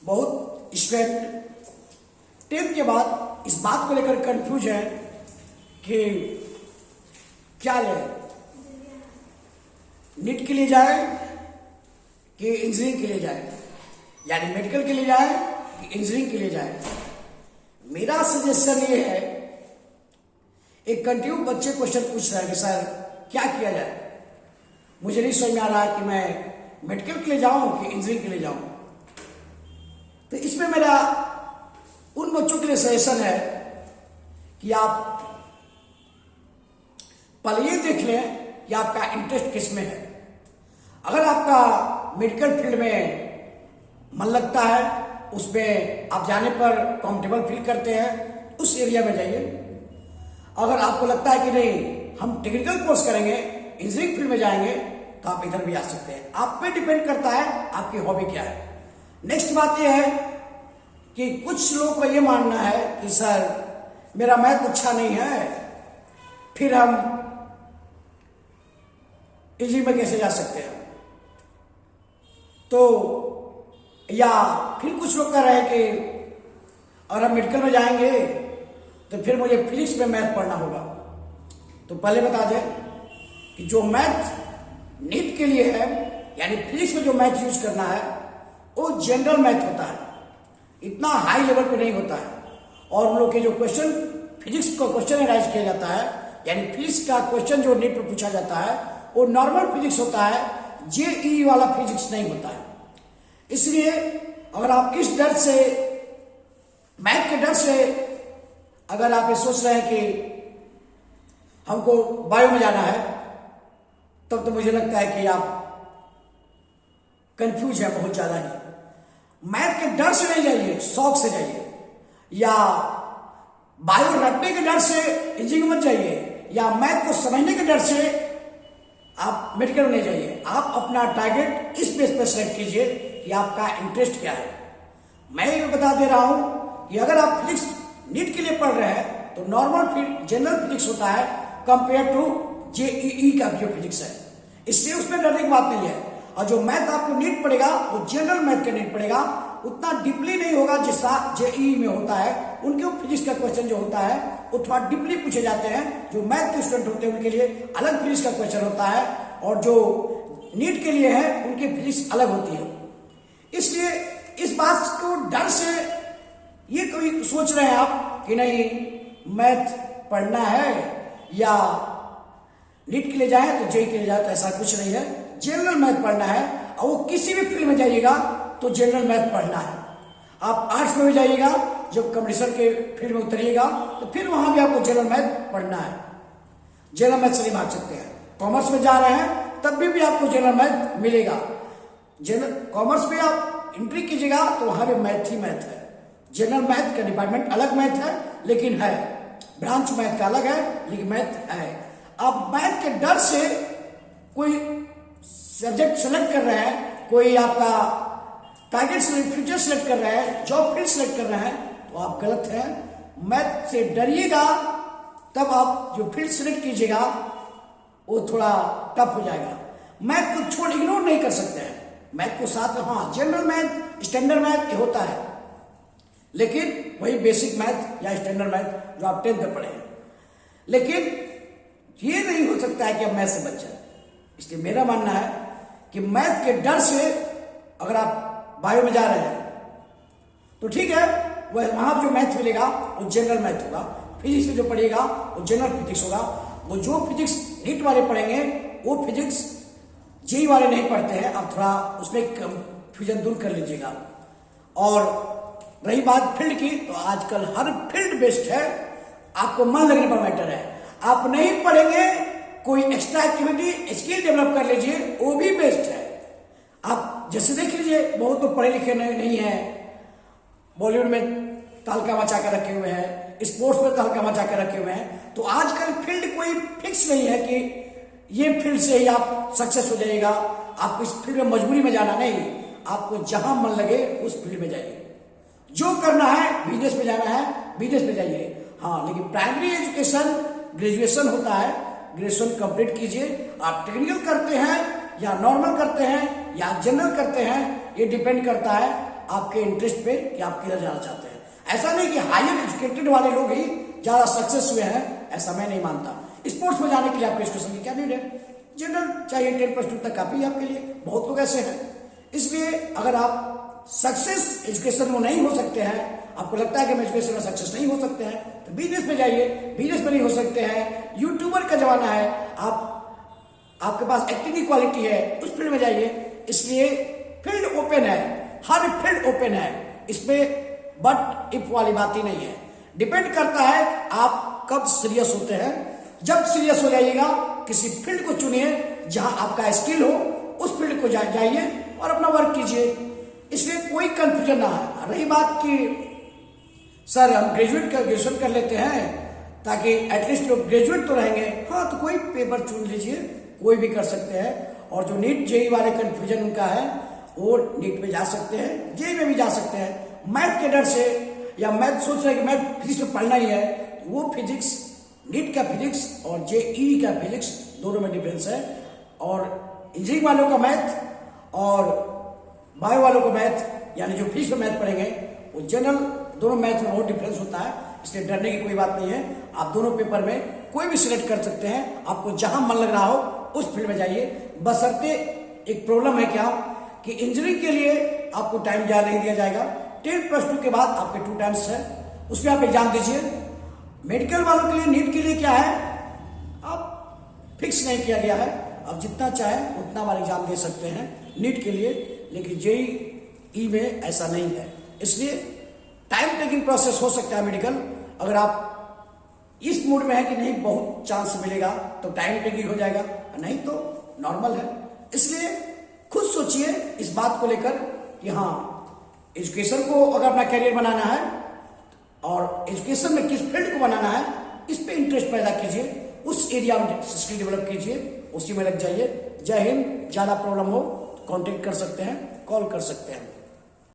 बहुत student 10th के बाद इस बात को लेकर कंफ्यूज है कि क्या ले, नीट के लिए जाए कि इंजीनियरिंग के लिए जाए, यानी मेडिकल के लिए जाए कि इंजीनियरिंग के लिए जाए। मेरा सजेशन ये है, एक कंटिन्यू बच्चे क्वेश्चन पूछ रहे हैं कि सर क्या किया जाए, मुझे नहीं समझ में आ रहा कि मैं मेडिकल के लिए जाऊं कि इंजीनियरिंग के लिए जाऊं। तो इसमें मेरा उन बच्चों के लिए सजेशन है कि आप पहले ये देख लें कि आपका इंटरेस्ट किस में है। अगर आपका मेडिकल फील्ड में मन लगता है, उसमें आप जाने पर कंफर्टेबल फील करते हैं, उस एरिया में जाइए। अगर आपको लगता है कि नहीं हम टेक्निकल कोर्स करेंगे, इंजीनियरिंग फील्ड में जाएंगे, तो आप इधर भी आ सकते हैं। आप पे डिपेंड करता है आपकी हॉबी क्या है। नेक्स्ट बात यह है कि कुछ लोगों का ये मानना है कि सर मेरा मैथ अच्छा नहीं है, फिर हम इंजीनियरिंग में कैसे जा सकते हैं। तो या फिर कुछ लोग कह रहे हैं कि अगर हम मेडिकल में जाएंगे तो फिर मुझे फिजिक्स में मैथ पढ़ना होगा। तो पहले बता दें कि जो मैथ नीट के लिए है, यानी फिजिक्स में जो मैथ यूज करना है वो जनरल मैथ होता है, इतना हाई लेवल पे नहीं होता है। और उन लोग के जो क्वेश्चन फिजिक्स का क्वेश्चन राइज किया जाता है, यानी फिजिक्स का क्वेश्चन जो नीट में पूछा जाता है वो नॉर्मल फिजिक्स होता है, जेईई वाला फिजिक्स नहीं होता है। इसलिए अगर आप इस डर से, मैथ के डर से अगर आप ये सोच रहे हैं कि हमको बायो में जाना है, तब तो मुझे लगता है कि आप कंफ्यूज है बहुत ज्यादा ही। मैथ के डर से नहीं जाइए, शौक से जाइए। या बायो रटने के डर से इंजीनियरिंग मत जाइए, या मैथ को समझने के डर से आप मेडिकल में नहीं जाइए। आप अपना टारगेट इस बेस पर सेलेक्ट कीजिए कि आपका इंटरेस्ट क्या है। मैं ये बता दे रहा हूं कि अगर आप फिजिक्स नीट के लिए पढ़ रहे हैं तो नॉर्मल जनरल फिजिक्स होता है कंपेयर टू जेईई का जो फिजिक्स है, इसलिए उसमें डरने की बात नहीं है। और जो मैथ आपको नीट पड़ेगा वो जनरल मैथ का नीट पड़ेगा, उतना डीपली नहीं होगा जैसा जेईई में होता है। उनके फिजिक्स का क्वेश्चन जो होता है वो थोड़ा डीपली पूछे जाते हैं। जो मैथ के स्टूडेंट होते हैं उनके लिए अलग फिजिक्स का क्वेश्चन होता है, और जो नीट के लिए है उनकी फिजिक्स अलग होती है। इसलिए इस बात को डर से ये कोई सोच रहे हैं आप कि नहीं मैथ पढ़ना है या नीट के लिए जाए तो जेईई के लिए जाए, तो ऐसा कुछ नहीं है। जनरल मैथ पढ़ना है, और वो किसी भी फील्ड में जाइएगा तो जनरल मैथ पढ़ना है। आप आर्ट्स में भी जाइएगा, जब कंपटीशन के फील्ड में उतरिएगा तो फिर वहां भी आपको जनरल मैथ पढ़ना है। जनरल मैथ से नहीं भाग सकते हैं। कॉमर्स में जा रहे हैं तब भी आपको जनरल मैथ मिलेगा। जनरल कॉमर्स में आप एंट्री कीजिएगा तो वहां भी मैथ ही मैथ है। जनरल मैथ का डिपार्टमेंट अलग मैथ है, लेकिन है ब्रांच मैथ का अलग है, लेकिन मैथ है। अब मैथ के डर से कोई सब्जेक्ट सेलेक्ट कर रहे हैं, कोई आपका टारगेट फ्यूचर सेलेक्ट कर रहे हैं, जॉब फील्ड सेलेक्ट कर रहे हैं, तो आप गलत हैं। मैथ से डरिएगा तब आप जो फील्ड सेलेक्ट कीजिएगा वो थोड़ा टफ हो जाएगा। मैथ को छोड़ इग्नोर नहीं कर सकते हैं। मैथ को साथ में, हाँ जनरल मैथ, स्टैंडर्ड मैथ ये होता है, लेकिन वही बेसिक मैथ या स्टैंडर्ड मैथ जो आप 10th में पढ़े हैं। लेकिन ये नहीं हो सकता है कि आप मैथ से बच जाए। इसलिए मेरा मानना है कि मैथ के डर से अगर आप बायो में जा रहे हैं तो ठीक है, वह वहां जो मैथ मिलेगा वो जनरल मैथ होगा। फिजिक्स में जो पढ़ेगा वो जनरल फिजिक्स होगा। वो जो फिजिक्स नीट वाले पढ़ेंगे वो फिजिक्स जेईई वाले नहीं पढ़ते हैं। आप थोड़ा उसमें कंफ्यूजन दूर कर लीजिएगा। और रही बात फील्ड की, तो आजकल हर फील्ड बेस्ट है, आपको मन लगने पर मैटर है। आप नहीं पढ़ेंगे, कोई एक्स्ट्रा एक्टिविटी स्किल डेवलप कर लीजिए, वो भी बेस्ट है। आप जैसे देख लीजिए, बहुत लोग पढ़े लिखे नहीं है, बॉलीवुड में तहलका मचा कर रखे हुए हैं, स्पोर्ट्स में तहलका मचा कर रखे हुए हैं। तो आजकल फील्ड कोई फिक्स नहीं है कि ये फील्ड से ही आप सक्सेस हो जाइएगा। आपको इस फील्ड में मजबूरी में जाना नहीं, आपको जहां मन लगे उस फील्ड में जाइए। जो करना है, बिजनेस में जाना है बिजनेस में जाइए। हाँ, लेकिन प्राइमरी एजुकेशन ग्रेजुएशन होता है, ग्रेजुएशन कंप्लीट कीजिए। आप टेक्निकल करते हैं या नॉर्मल करते हैं या जनरल करते हैं, ये डिपेंड करता है आपके इंटरेस्ट पे कि आप किधर जाना चाहते हैं। ऐसा नहीं कि हायर एजुकेटेड वाले लोग ही ज्यादा सक्सेस हुए हैं, ऐसा मैं नहीं मानता। स्पोर्ट्स में जाने के लिए आपको एजुकेशन की क्या नीड है? जनरल चाहिए, 10+2 तक काफी है आपके लिए। बहुत लोग ऐसे हैं। इसलिए अगर आप सक्सेस एजुकेशन में नहीं हो सकते हैं, आपको लगता है कि मैं एजुकेशन में सक्सेस नहीं हो सकते हैं, तो बिजनेस में जाइए। बिजनेस में नहीं हो सकते हैं, यूट्यूबर का जमाना है, आपके पास एक्टिंग की क्वालिटी है, उस फील्ड में जाइए। इसलिए फील्ड ओपन है, हर फील्ड ओपन है, इसमें बट इफ वाली बात ही नहीं है। डिपेंड करता है आप कब सीरियस होते हैं। जब सीरियस हो जाइएगा, किसी फील्ड को चुनिए जहां आपका स्किल हो, उस फील्ड को जाइए और अपना वर्क कीजिए। इसलिए कोई कंफ्यूजन ना है। रही बात कि सर हम ग्रेजुएशन कर लेते हैं ताकि एटलीस्ट लोग ग्रेजुएट तो रहेंगे, हाँ तो कोई पेपर चुन लीजिए, कोई भी कर सकते हैं। और जो नीट जेई वाले कंफ्यूजन उनका है, वो नीट में जा सकते हैं, जेई में भी जा सकते हैं। मैथ के डर से या मैथ सोच रहे कि मैथ फिजिक्स में पढ़ना ही है, वो फिजिक्स, नीट का फिजिक्स और जेईई का फिजिक्स दोनों में डिफरेंस है। और इंजीनियरिंग वालों का मैथ और बायो वालों को मैथ, यानी जो फिजिक्स में मैथ पढ़ेंगे, वो जनरल दोनों मैथ में बहुत डिफरेंस होता है। इसलिए डरने की कोई बात नहीं है। आप दोनों पेपर में कोई भी सिलेक्ट कर सकते हैं। आपको जहां मन लग रहा हो उस फील्ड में जाइए। बशर्ते एक प्रॉब्लम है क्या कि इंजीनियरिंग के लिए आपको टाइम ज्यादा नहीं दिया जाएगा। 10+2 के बाद आपके 2 टाइम्स है, उसमें आप एग्जाम दीजिए। मेडिकल वालों के लिए, नीट के लिए क्या है, आप फिक्स नहीं किया गया है, आप जितना चाहे उतना बार एग्जाम दे सकते हैं नीट के लिए। लेकिन जेईई में ऐसा नहीं है। इसलिए टाइम टेकिंग प्रोसेस हो सकता है मेडिकल। अगर आप इस मूड में है कि नहीं बहुत चांस मिलेगा, तो टाइम टेकिंग हो जाएगा, नहीं तो नॉर्मल है। इसलिए खुद सोचिए इस बात को लेकर कि हाँ, एजुकेशन को अगर अपना करियर बनाना है और एजुकेशन में किस फील्ड को बनाना है, इस पे इंटरेस्ट पैदा कीजिए, उस एरिया में स्किल डेवलप कीजिए, उसी में लग जाइए। जय हिंद। ज्यादा प्रॉब्लम हो तो कांटेक्ट कर सकते हैं, कॉल कर सकते हैं।